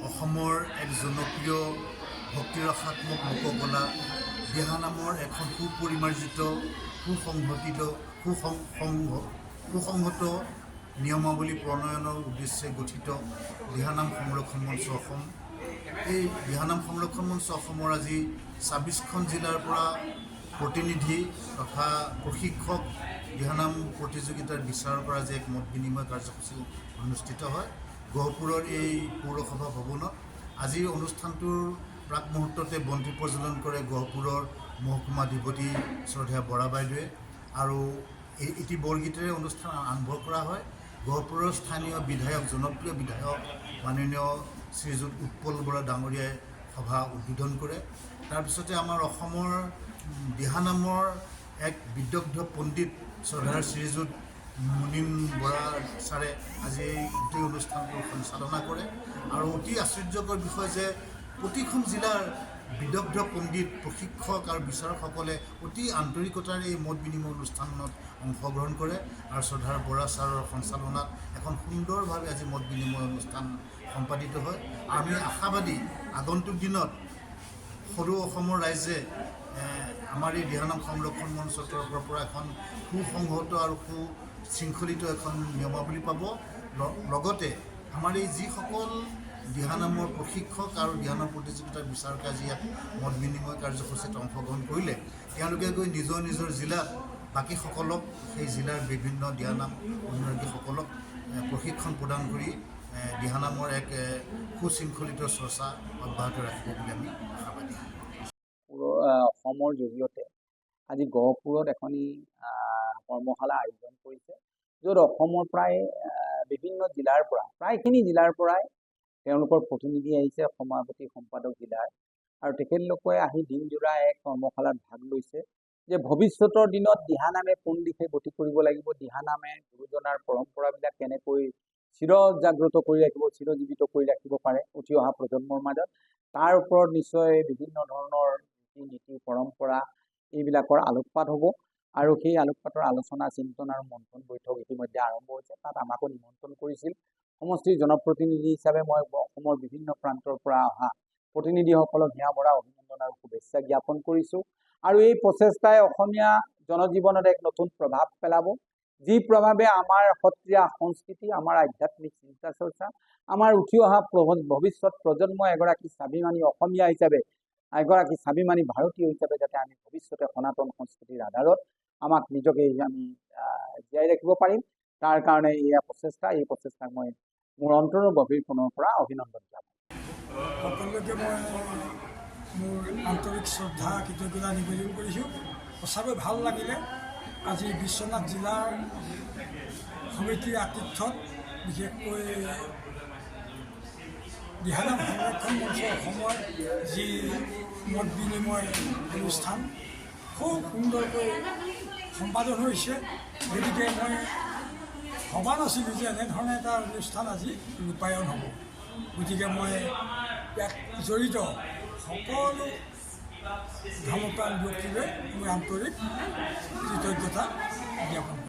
অসমৰ এক জনপ্ৰিয় ভক্তিৰসাত্মক লোককলা দিহানামৰ এখন সুপৰিমাৰ্জিত সুসংহত নিয়মাৱলী প্ৰণয়নৰ উদ্দেশ্যে গঠিত দিহানাম সংৰক্ষণ মঞ্চ অসম। এই দিহানাম সংৰক্ষণ মঞ্চ অসমৰ আজি ২৬খন জিলাৰ পৰা প্ৰতিনিধি তথা প্ৰশিক্ষক দিহানাম প্ৰতিযোগিতাৰ বিচাৰৰ পৰা আজি এক মত বিনিময় কাৰ্যসূচী অনুষ্ঠিত হয় গহপুৰৰ এই পৌৰসভা ভৱনত। আজিৰ অনুষ্ঠানটোৰ প্ৰাক মুহূৰ্ততে বন্তি প্ৰজ্বলন কৰে গহপুৰৰ মহকুমাধিপতি শ্ৰদ্ধেয়া বৰা বাইদেৱে আৰু এটি বৰগীতেৰে অনুষ্ঠান আৰম্ভ কৰা হয়। গহপুৰৰ স্থানীয় বিধায়ক জনপ্ৰিয় বিধায়ক মাননীয় শ্ৰীযুত উৎপল বৰা ডাঙৰীয়াই সভা উদ্বোধন কৰে। তাৰপিছতে আমাৰ অসমৰ দিহানামৰ এক বিদগ্ধ পণ্ডিত শ্ৰদ্ধাৰ শ্ৰীযুত মুনীন বৰা ছাৰে আজি এই গোটেই অনুষ্ঠানটো সঞ্চালনা কৰে। আৰু অতি আশ্চৰ্যকৰ বিষয় যে প্ৰতিখন জিলাৰ বিদগ্ধ পণ্ডিত প্ৰশিক্ষক আৰু বিচাৰকসকলে অতি আন্তৰিকতাৰে এই মত বিনিময় অনুষ্ঠানত অংশগ্ৰহণ কৰে আৰু শ্ৰদ্ধাৰ বৰা ছাৰৰ সঞ্চালনাত এখন সুন্দৰভাৱে আজি মত বিনিময় অনুষ্ঠান সম্পাদিত হয়। আমি আশাবাদী আগন্তুক দিনত সৰু অসমৰ ৰাইজে আমাৰ এই দিহানাম সংৰক্ষণ মঞ্চৰ তৰফৰ পৰা এখন সুসংহত আৰু সুশৃংখলিত এখন নিয়মাৱলী পাব। লগতে আমাৰ এই যিসকল দিহানামৰ প্ৰশিক্ষক আৰু দিহানাম প্ৰতিযোগিতাৰ বিচাৰকে আজি ইয়াত মত বিনিময় কাৰ্যসূচীত অংশগ্ৰহণ কৰিলে তেওঁলোকে গৈ নিজৰ নিজৰ জিলাত বাকীসকলক সেই জিলাৰ বিভিন্ন দিহানাম অনুৰাগীসকলক প্ৰশিক্ষণ প্ৰদান কৰি দিহানামৰ এক সুশৃংখলিত চৰ্চা অব্যাহত ৰাখিব বুলি আমি আশাবাদী। অসমৰ জৰিয়তে আজি গহপুৰত এখনি কৰ্মশালা আয়োজন কৰিছে, য'ত অসমৰ প্ৰায় বিভিন্ন জিলাৰ পৰা প্ৰায়খিনি জিলাৰ পৰাই তেওঁলোকৰ প্ৰতিনিধি আহিছে, সভাপতি সম্পাদক জিলাৰ, আৰু তেখেতলোকে আহি দিনজোৰা এক কৰ্মশালাত ভাগ লৈছে যে ভৱিষ্যতৰ দিনত দিহানামে কোন দিশে গতি কৰিব লাগিব, দিহানামে গুৰুজনাৰ পৰম্পৰাবিলাক কেনেকৈ চিৰজাগ্ৰত কৰি ৰাখিব, চিৰজীৱিত কৰি ৰাখিব পাৰে উঠি অহা প্ৰজন্মৰ মাজত, তাৰ ওপৰত নিশ্চয় বিভিন্ন ধৰণৰ নীতি পৰম্পৰা এইবিলাকৰ আলোকপাত হ'ব। আৰু সেই আলোকপাতৰ আলোচনা চিন্তন আৰু মন্থন বৈঠক ইতিমধ্যে আৰম্ভ হৈছে। তাত আমাকো নিমন্ত্ৰণ কৰিছিল। সমষ্টিৰ জনপ্ৰতিনিধি হিচাপে মই অসমৰ বিভিন্ন প্ৰান্তৰ পৰা অহা প্ৰতিনিধিসকলক হিয়া ভৰা অভিনন্দন আৰু শুভেচ্ছা জ্ঞাপন কৰিছোঁ। আৰু এই প্ৰচেষ্টাই অসমীয়া জনজীৱনত এক নতুন প্ৰভাৱ পেলাব, যি প্ৰভাৱে আমাৰ সত্ৰীয়া সংস্কৃতি, আমাৰ আধ্যাত্মিক চিন্তা চৰ্চা, আমাৰ উঠি অহা ভৱিষ্যত প্ৰজন্ম এগৰাকী স্বাভিমানী অসমীয়া হিচাপে, এগৰাকী স্বাভিমানী ভাৰতীয় হিচাপে যাতে আমি ভৱিষ্যতে সনাতন সংস্কৃতিৰ আধাৰত আমাক নিজকে আমি জীয়াই ৰাখিব পাৰিম, তাৰ কাৰণে এই প্ৰচেষ্টাক মই মোৰ অন্তৰৰ গভীৰ কোণৰ পৰা অভিনন্দন জনাওঁ। সকলোকে মই মোৰ আন্তৰিক শ্ৰদ্ধা কৃতজ্ঞতা নিবেদন কৰিছোঁ। সঁচাকৈ ভাল লাগিলে আজি বিশ্বনাথ জিলাৰ সমিতিৰ আতিথ্যত, বিশেষকৈ দিহানাম সংৰক্ষণ মঞ্চ অসমৰ যি মত বিনিময় অনুষ্ঠান খুব সুন্দৰকৈ সম্পাদন হৈছে। গতিকে মই ভবা নাছিলোঁ যে এনেধৰণে এটা অনুষ্ঠান আজি ৰূপায়ণ হ'ব। গতিকে মই ইয়াত জড়িত সকলো ধৰ্মপ্ৰাণ ব্যক্তিলৈ মই আন্তৰিক কৃতজ্ঞতা জ্ঞাপন কৰোঁ।